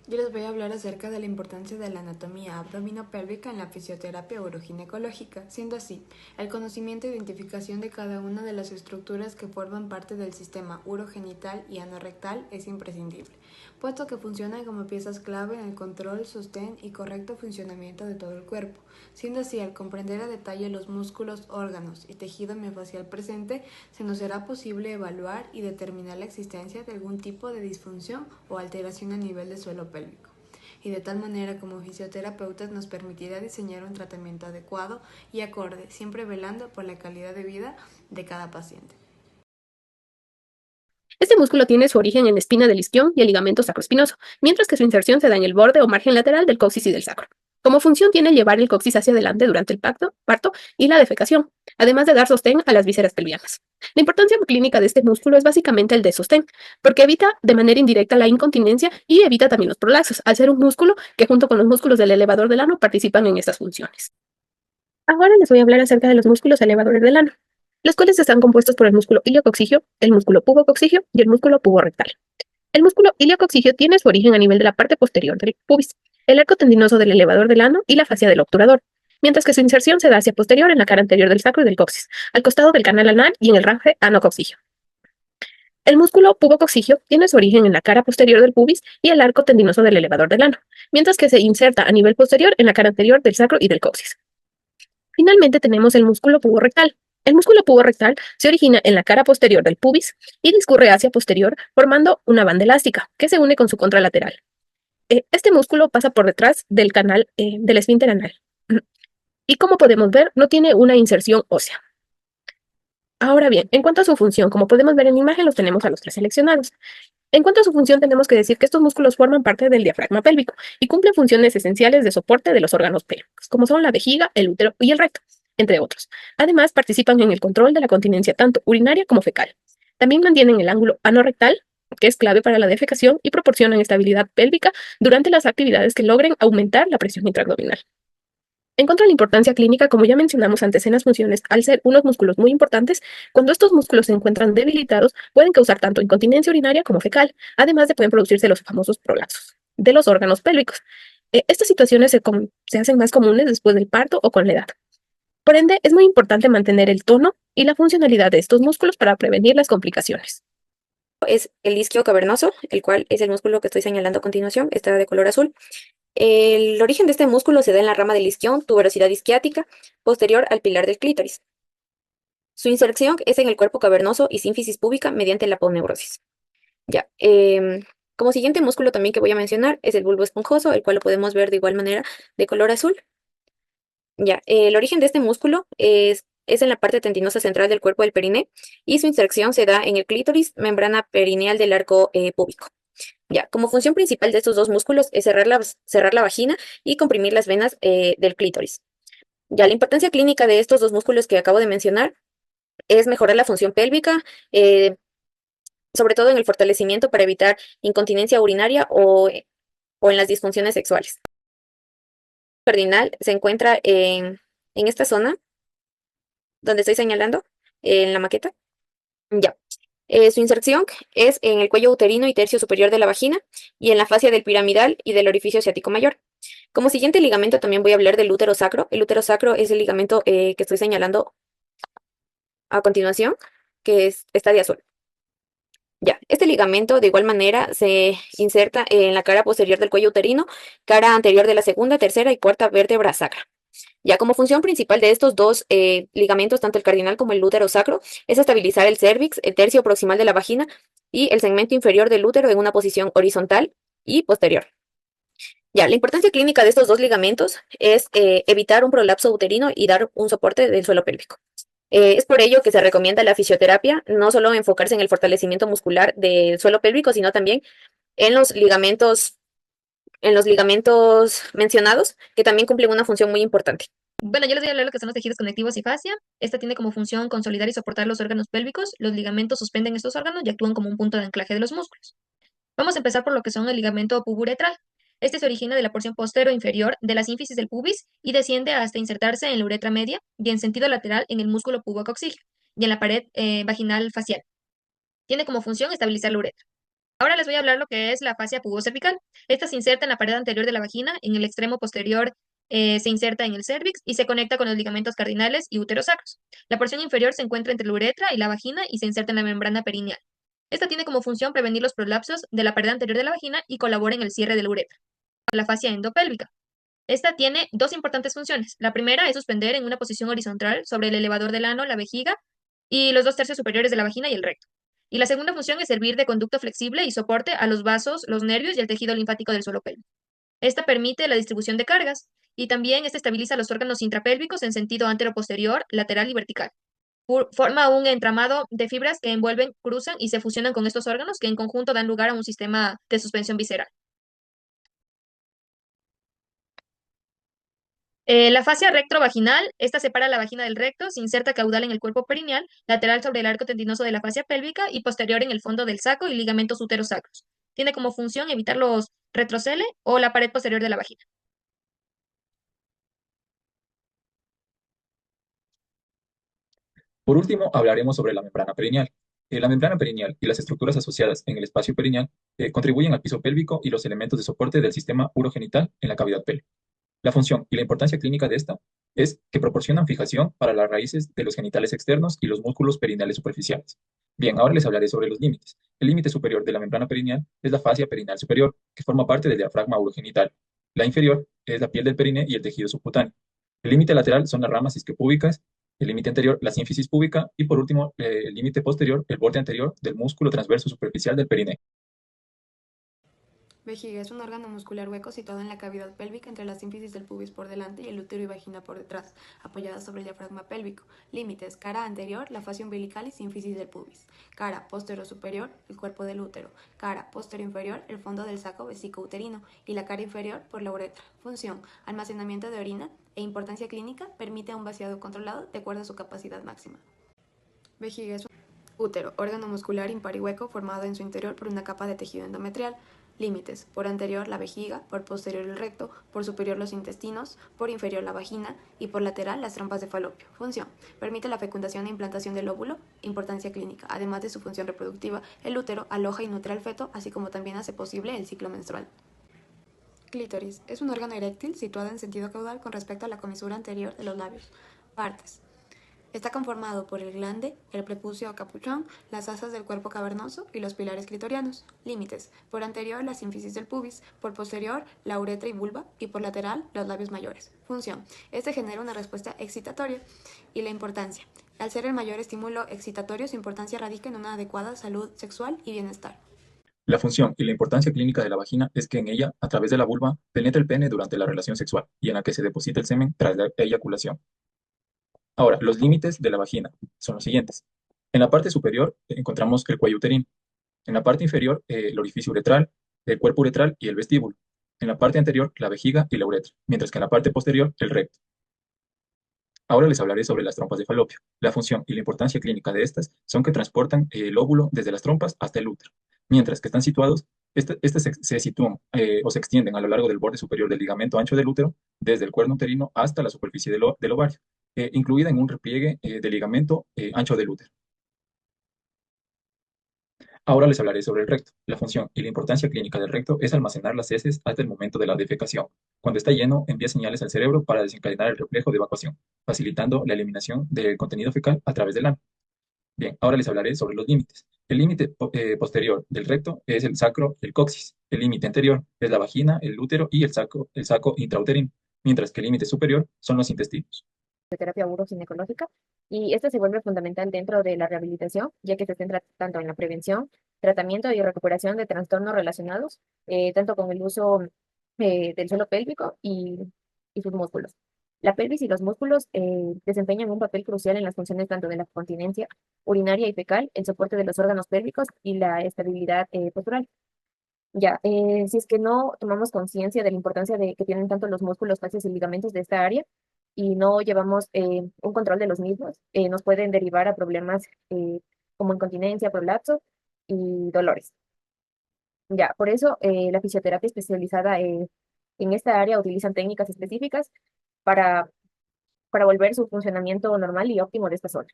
Yo les voy a hablar acerca de la importancia de la anatomía abdominopélvica en la fisioterapia uroginecológica, siendo así, el conocimiento e identificación de cada una de las estructuras que forman parte del sistema urogenital y anorrectal es imprescindible, puesto que funcionan como piezas clave en el control, sostén y correcto funcionamiento de todo el cuerpo, siendo así, al comprender a detalle los músculos, órganos y tejido miofascial presente, se nos será posible evaluar y determinar la existencia de algún tipo de disfunción o alteración a nivel de suelo pélvico, y de tal manera como fisioterapeutas nos permitirá diseñar un tratamiento adecuado y acorde, siempre velando por la calidad de vida de cada paciente. Este músculo tiene su origen en la espina del isquion y el ligamento sacroespinoso, mientras que su inserción se da en el borde o margen lateral del coxis y del sacro. Como función tiene llevar el coxis hacia adelante durante el parto y la defecación, además de dar sostén a las vísceras pelvianas. La importancia clínica de este músculo es básicamente el de sostén, porque evita de manera indirecta la incontinencia y evita también los prolapsos, al ser un músculo que junto con los músculos del elevador del ano participan en estas funciones. Ahora les voy a hablar acerca de los músculos elevadores del ano, los cuales están compuestos por el músculo iliococcigio, el músculo pubococcigio y el músculo puborectal. El músculo iliococcigio tiene su origen a nivel de la parte posterior del pubis, el arco tendinoso del elevador del ano y la fascia del obturador, mientras que su inserción se da hacia posterior en la cara anterior del sacro y del coxis, al costado del canal anal y en el range anococcigio. El músculo pubococcigio tiene su origen en la cara posterior del pubis y el arco tendinoso del elevador del ano, mientras que se inserta a nivel posterior en la cara anterior del sacro y del coxis. Finalmente tenemos el músculo puborectal. El músculo puborectal se origina en la cara posterior del pubis y discurre hacia posterior formando una banda elástica que se une con su contralateral. Este músculo pasa por detrás del canal del esfínter anal y como podemos ver no tiene una inserción ósea. Ahora bien, en cuanto a su función, como podemos ver en la imagen, los tenemos a los tres seleccionados. En cuanto a su función, tenemos que decir que estos músculos forman parte del diafragma pélvico y cumplen funciones esenciales de soporte de los órganos pélvicos, como son la vejiga, el útero y el recto, entre otros. Además, participan en el control de la continencia tanto urinaria como fecal. También mantienen el ángulo anorrectal, que es clave para la defecación, y proporcionan estabilidad pélvica durante las actividades que logren aumentar la presión intraabdominal. En cuanto a la importancia clínica, como ya mencionamos antes en las funciones, al ser unos músculos muy importantes, cuando estos músculos se encuentran debilitados, pueden causar tanto incontinencia urinaria como fecal, además de pueden producirse los famosos prolapsos de los órganos pélvicos. Estas situaciones se hacen más comunes después del parto o con la edad. Por ende, es muy importante mantener el tono y la funcionalidad de estos músculos para prevenir las complicaciones. Es el isquio cavernoso, el cual es el músculo que estoy señalando a continuación, está de color azul. El origen de este músculo se da en la rama del isquión, tuberosidad isquiática, posterior al pilar del clítoris. Su inserción es en el cuerpo cavernoso y sínfisis púbica mediante la aponeurosis. Ya, como siguiente músculo también que voy a mencionar es el bulbo esponjoso, el cual lo podemos ver de igual manera de color azul. Ya, el origen de este músculo es en la parte tendinosa central del cuerpo del periné y su inserción se da en el clítoris, membrana perineal del arco púbico. Ya, como función principal de estos dos músculos es cerrar la vagina y comprimir las venas del clítoris. Ya, la importancia clínica de estos dos músculos que acabo de mencionar es mejorar la función pélvica, sobre todo en el fortalecimiento para evitar incontinencia urinaria o en las disfunciones sexuales. El cardinal se encuentra en esta zona donde estoy señalando, en la maqueta. Ya. Su inserción es en el cuello uterino y tercio superior de la vagina y en la fascia del piramidal y del orificio ciático mayor. Como siguiente ligamento también voy a hablar del útero sacro. El útero sacro es el ligamento que estoy señalando a continuación, está de azul. Ya, este ligamento de igual manera se inserta en la cara posterior del cuello uterino, cara anterior de la segunda, tercera y cuarta vértebra sacra. Ya como función principal de estos dos ligamentos, tanto el cardinal como el útero sacro, es estabilizar el cérvix, el tercio proximal de la vagina y el segmento inferior del útero en una posición horizontal y posterior. Ya, la importancia clínica de estos dos ligamentos es evitar un prolapso uterino y dar un soporte del suelo pélvico. Es por ello que se recomienda la fisioterapia, no solo enfocarse en el fortalecimiento muscular del suelo pélvico, sino también en en los ligamentos mencionados, que también cumplen una función muy importante. Bueno, yo les voy a hablar de lo que son los tejidos conectivos y fascia. Esta tiene como función consolidar y soportar los órganos pélvicos. Los ligamentos suspenden estos órganos y actúan como un punto de anclaje de los músculos. Vamos a empezar por lo que son el ligamento puburetral. Este se origina de la porción postero inferior de la sínfisis del pubis y desciende hasta insertarse en la uretra media y en sentido lateral en el músculo pubococcígeo y en la pared vaginal facial. Tiene como función estabilizar la uretra. Ahora les voy a hablar lo que es la fascia pubocervical. Esta se inserta en la pared anterior de la vagina, en el extremo posterior se inserta en el cérvix y se conecta con los ligamentos cardinales y uterosacros. La porción inferior se encuentra entre la uretra y la vagina y se inserta en la membrana perineal. Esta tiene como función prevenir los prolapsos de la pared anterior de la vagina y colabora en el cierre de la uretra. La fascia endopélvica. Esta tiene dos importantes funciones. La primera es suspender en una posición horizontal sobre el elevador del ano, la vejiga y los 2/3 superiores de la vagina y el recto. Y la segunda función es servir de conducto flexible y soporte a los vasos, los nervios y el tejido linfático del suelo pélvico. Esta permite la distribución de cargas y también esta estabiliza los órganos intrapélvicos en sentido antero-posterior, lateral y vertical. Forma un entramado de fibras que envuelven, cruzan y se fusionan con estos órganos que en conjunto dan lugar a un sistema de suspensión visceral. La fascia rectovaginal, esta separa la vagina del recto, se inserta caudal en el cuerpo perineal, lateral sobre el arco tendinoso de la fascia pélvica y posterior en el fondo del saco y ligamentos uterosacros. Tiene como función evitar los retrocele o la pared posterior de la vagina. Por último, hablaremos sobre la membrana perineal. La membrana perineal y las estructuras asociadas en el espacio perineal contribuyen al piso pélvico y los elementos de soporte del sistema urogenital en la cavidad pélvica. La función y la importancia clínica de esta es que proporcionan fijación para las raíces de los genitales externos y los músculos perineales superficiales. Bien, ahora les hablaré sobre los límites. El límite superior de la membrana perineal es la fascia perineal superior, que forma parte del diafragma urogenital. La inferior es la piel del perine y el tejido subcutáneo. El límite lateral son las ramas isquiopúbicas, el límite anterior la sínfisis púbica y por último el límite posterior, el borde anterior del músculo transverso superficial del perine. Vejiga es un órgano muscular hueco situado en la cavidad pélvica entre la sínfisis del pubis por delante y el útero y vagina por detrás, apoyada sobre el diafragma pélvico. Límites: cara anterior, la fascia umbilical y sínfisis del pubis. Cara posterior superior, el cuerpo del útero. Cara posterior inferior, el fondo del saco vesicouterino y la cara inferior por la uretra. Función: almacenamiento de orina e importancia clínica, permite un vaciado controlado de acuerdo a su capacidad máxima. Vejiga es un útero, órgano muscular impar y hueco formado en su interior por una capa de tejido endometrial. Límites: por anterior la vejiga, por posterior el recto, por superior los intestinos, por inferior la vagina y por lateral las trompas de falopio. Función: permite la fecundación e implantación del óvulo. Importancia clínica: además de su función reproductiva, el útero aloja y nutre al feto, así como también hace posible el ciclo menstrual. Clítoris es un órgano eréctil situado en sentido caudal con respecto a la comisura anterior de los labios. Partes: está conformado por el glande, el prepucio o capuchón, las asas del cuerpo cavernoso y los pilares clitorianos. Límites: por anterior la sínfisis del pubis, por posterior la uretra y vulva y por lateral los labios mayores. Función: este genera una respuesta excitatoria. Y la importancia: al ser el mayor estímulo excitatorio, su importancia radica en una adecuada salud sexual y bienestar. La función y la importancia clínica de la vagina es que en ella, a través de la vulva, penetra el pene durante la relación sexual y en la que se deposita el semen tras la eyaculación. Ahora, los límites de la vagina son los siguientes. En la parte superior encontramos el cuello uterino. En la parte inferior, el orificio uretral, el cuerpo uretral y el vestíbulo. En la parte anterior, la vejiga y la uretra, mientras que en la parte posterior, el recto. Ahora les hablaré sobre las trompas de falopio. La función y la importancia clínica de estas son que transportan el óvulo desde las trompas hasta el útero, mientras que están situados, estas se sitúan o se extienden a lo largo del borde superior del ligamento ancho del útero, desde el cuerno uterino hasta la superficie del ovario, incluida en un repliegue del ligamento ancho del útero. Ahora les hablaré sobre el recto. La función y la importancia clínica del recto es almacenar las heces hasta el momento de la defecación. Cuando está lleno, envía señales al cerebro para desencadenar el reflejo de evacuación, facilitando la eliminación del contenido fecal a través del ano. Bien, ahora les hablaré sobre los límites. El límite posterior del recto es el sacro y el coxis. El límite anterior es la vagina, el útero y el saco intrauterino, mientras que el límite superior son los intestinos. Terapia uroginecológica y esta se vuelve fundamental dentro de la rehabilitación, ya que se centra tanto en la prevención, tratamiento y recuperación de trastornos relacionados, tanto con el uso del suelo pélvico y sus músculos. La pelvis y los músculos desempeñan un papel crucial en las funciones tanto de la continencia urinaria y fecal, el soporte de los órganos pélvicos y la estabilidad postural. Ya, si es que no tomamos conciencia de la importancia de que tienen tanto los músculos, fascias y ligamentos de esta área y no llevamos un control de los mismos, nos pueden derivar a problemas como incontinencia, prolapso y dolores. Ya, por eso la fisioterapia especializada en esta área utilizan técnicas específicas para, para volver su funcionamiento normal y óptimo de esta zona.